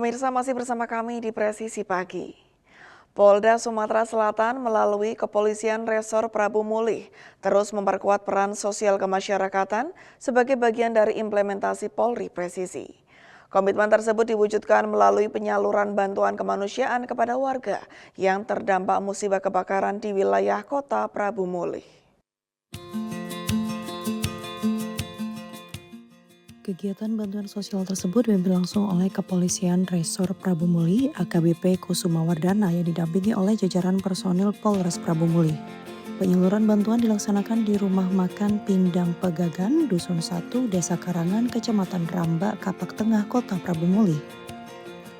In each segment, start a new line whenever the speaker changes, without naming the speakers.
Pemirsa masih bersama kami di Presisi Pagi. Polda Sumatera Selatan melalui Kepolisian Resor Prabu Mulih terus memperkuat peran sosial kemasyarakatan sebagai bagian dari implementasi Polri Presisi. Komitmen tersebut diwujudkan melalui penyaluran bantuan kemanusiaan kepada warga yang terdampak musibah kebakaran di wilayah Kota Prabu Mulih.
Kegiatan bantuan sosial tersebut dipimpin langsung oleh Kepolisian Resor Prabu Mulih AKBP Kusuma Wardana yang didampingi oleh jajaran personil Polres Prabu Mulih. Penyaluran bantuan dilaksanakan di Rumah Makan Pindang Pegagan, Dusun 1, Desa Karangan, Kecamatan Ramba, Kapak Tengah, Kota Prabu Mulih.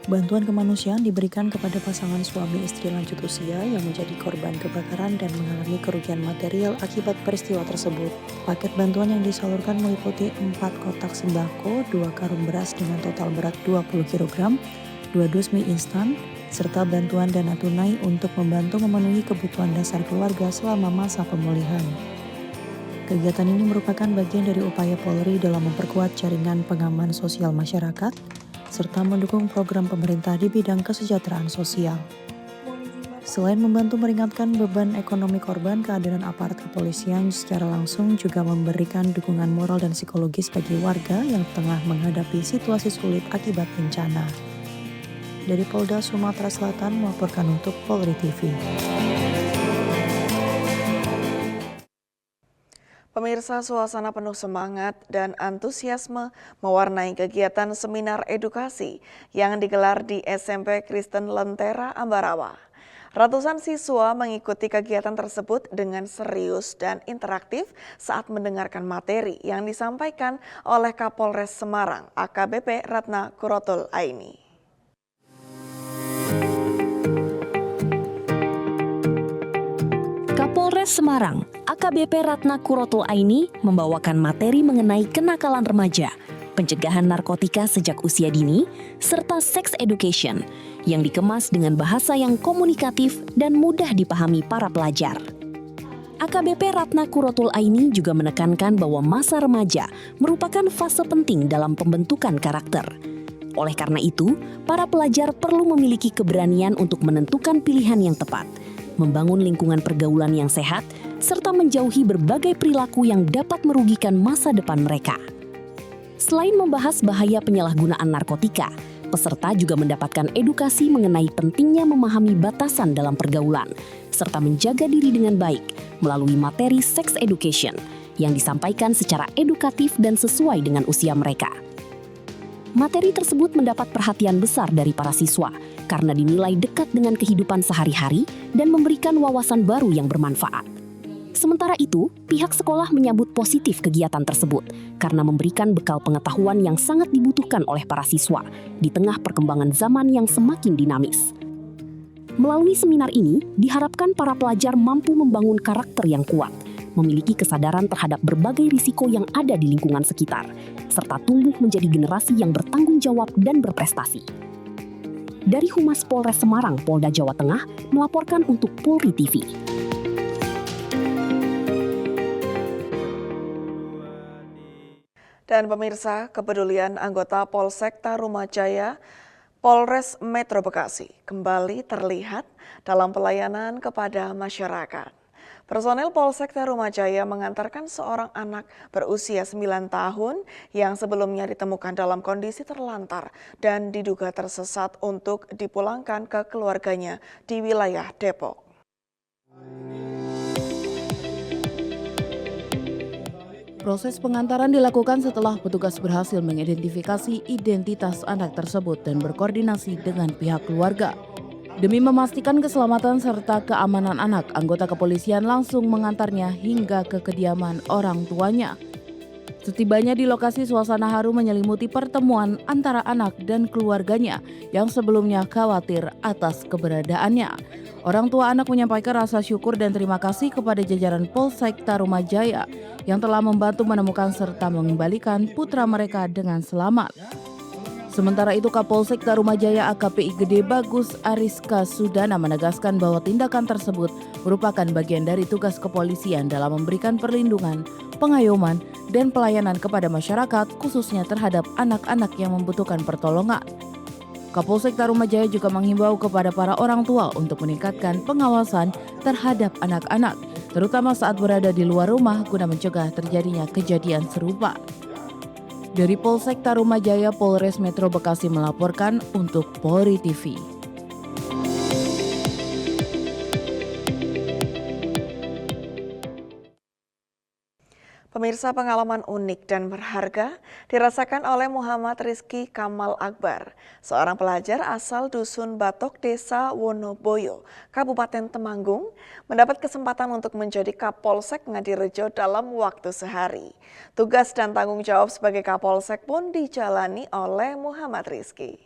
Bantuan kemanusiaan diberikan kepada pasangan suami istri lanjut usia yang menjadi korban kebakaran dan mengalami kerugian material akibat peristiwa tersebut. Paket bantuan yang disalurkan meliputi 4 kotak sembako, 2 karung beras dengan total berat 20 kg, 2 dus mie instan, serta bantuan dana tunai untuk membantu memenuhi kebutuhan dasar keluarga selama masa pemulihan. Kegiatan ini merupakan bagian dari upaya Polri dalam memperkuat jaringan pengaman sosial masyarakat, serta mendukung program pemerintah di bidang kesejahteraan sosial. Selain membantu meringankan beban ekonomi korban, kehadiran aparat kepolisian secara langsung juga memberikan dukungan moral dan psikologis bagi warga yang tengah menghadapi situasi sulit akibat bencana. Dari Polda Sumatera Selatan melaporkan untuk Polri TV.
Pemirsa, suasana penuh semangat dan antusiasme mewarnai kegiatan seminar edukasi yang digelar di SMP Kristen Lentera, Ambarawa. Ratusan siswa mengikuti kegiatan tersebut dengan serius dan interaktif saat mendengarkan materi yang disampaikan oleh Kapolres Semarang, AKBP Ratna Kurotul Aini.
Kapolres Semarang, AKBP Ratna Kurotul Aini membawakan materi mengenai kenakalan remaja, pencegahan narkotika sejak usia dini, serta sex education yang dikemas dengan bahasa yang komunikatif dan mudah dipahami para pelajar. AKBP Ratna Kurotul Aini juga menekankan bahwa masa remaja merupakan fase penting dalam pembentukan karakter. Oleh karena itu, para pelajar perlu memiliki keberanian untuk menentukan pilihan yang tepat, membangun lingkungan pergaulan yang sehat, serta menjauhi berbagai perilaku yang dapat merugikan masa depan mereka. Selain membahas bahaya penyalahgunaan narkotika, peserta juga mendapatkan edukasi mengenai pentingnya memahami batasan dalam pergaulan, serta menjaga diri dengan baik melalui materi sex education yang disampaikan secara edukatif dan sesuai dengan usia mereka. Materi tersebut mendapat perhatian besar dari para siswa karena dinilai dekat dengan kehidupan sehari-hari dan memberikan wawasan baru yang bermanfaat. Sementara itu, pihak sekolah menyambut positif kegiatan tersebut karena memberikan bekal pengetahuan yang sangat dibutuhkan oleh para siswa di tengah perkembangan zaman yang semakin dinamis. Melalui seminar ini, diharapkan para pelajar mampu membangun karakter yang kuat, memiliki kesadaran terhadap berbagai risiko yang ada di lingkungan sekitar, serta tumbuh menjadi generasi yang bertanggung jawab dan berprestasi. Dari Humas Polres Semarang, Polda Jawa Tengah, melaporkan untuk Polri TV.
Dan pemirsa, kepedulian anggota Polsek Tarumajaya, Polres Metro Bekasi kembali terlihat dalam pelayanan kepada masyarakat. Personel Polsek Tarumajaya mengantarkan seorang anak berusia 9 tahun yang sebelumnya ditemukan dalam kondisi terlantar dan diduga tersesat untuk dipulangkan ke keluarganya di wilayah Depok.
Proses pengantaran dilakukan setelah petugas berhasil mengidentifikasi identitas anak tersebut dan berkoordinasi dengan pihak keluarga. Demi memastikan keselamatan serta keamanan anak, anggota kepolisian langsung mengantarnya hingga ke kediaman orang tuanya. Setibanya di lokasi, suasana haru menyelimuti pertemuan antara anak dan keluarganya yang sebelumnya khawatir atas keberadaannya. Orang tua anak menyampaikan rasa syukur dan terima kasih kepada jajaran Polsek Tarumajaya yang telah membantu menemukan serta mengembalikan putra mereka dengan selamat. Sementara itu, Kapolsek Tarumajaya AKPI Gede Bagus Ariska Sudana menegaskan bahwa tindakan tersebut merupakan bagian dari tugas kepolisian dalam memberikan perlindungan, pengayoman, dan pelayanan kepada masyarakat, khususnya terhadap anak-anak yang membutuhkan pertolongan. Kapolsek Tarumajaya juga menghimbau kepada para orang tua untuk meningkatkan pengawasan terhadap anak-anak, terutama saat berada di luar rumah guna mencegah terjadinya kejadian serupa. Dari Polsek Tarumajaya, Polres Metro Bekasi melaporkan untuk Polri TV.
Pemirsa, pengalaman unik dan berharga dirasakan oleh Muhammad Rizky Kamal Akbar, seorang pelajar asal Dusun Batok, Desa Wonoboyo, Kabupaten Temanggung, mendapat kesempatan untuk menjadi Kapolsek Ngadirejo dalam waktu sehari. Tugas dan tanggung jawab sebagai Kapolsek pun dijalani oleh Muhammad Rizky.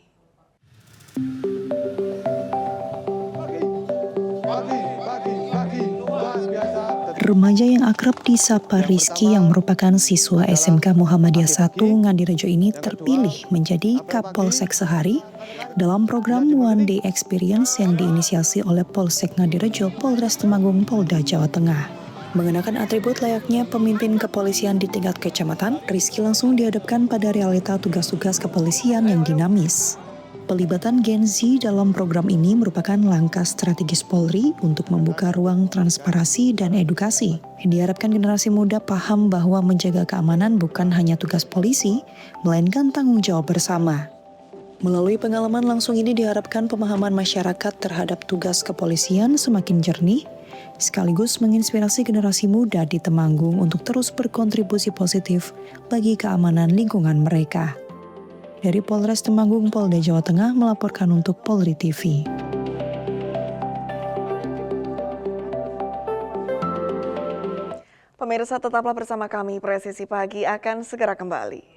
Remaja yang akrab disapa Rizky yang merupakan siswa SMK Muhammadiyah 1 Ngadirejo ini terpilih menjadi Kapolsek sehari dalam program One Day Experience yang diinisiasi oleh Polsek Ngadirejo, Polres Temanggung, Polda Jawa Tengah. Mengenakan atribut layaknya pemimpin kepolisian di tingkat kecamatan, Rizky langsung dihadapkan pada realita tugas-tugas kepolisian yang dinamis. Pelibatan Gen Z dalam program ini merupakan langkah strategis Polri untuk membuka ruang transparansi dan edukasi. Diharapkan generasi muda paham bahwa menjaga keamanan bukan hanya tugas polisi, melainkan tanggung jawab bersama. Melalui pengalaman langsung ini diharapkan pemahaman masyarakat terhadap tugas kepolisian semakin jernih, sekaligus menginspirasi generasi muda di Temanggung untuk terus berkontribusi positif bagi keamanan lingkungan mereka. Dari Polres Temanggung, Polda Jawa Tengah melaporkan untuk Polri TV.
Pemirsa, tetaplah bersama kami, Presisi Pagi akan segera kembali.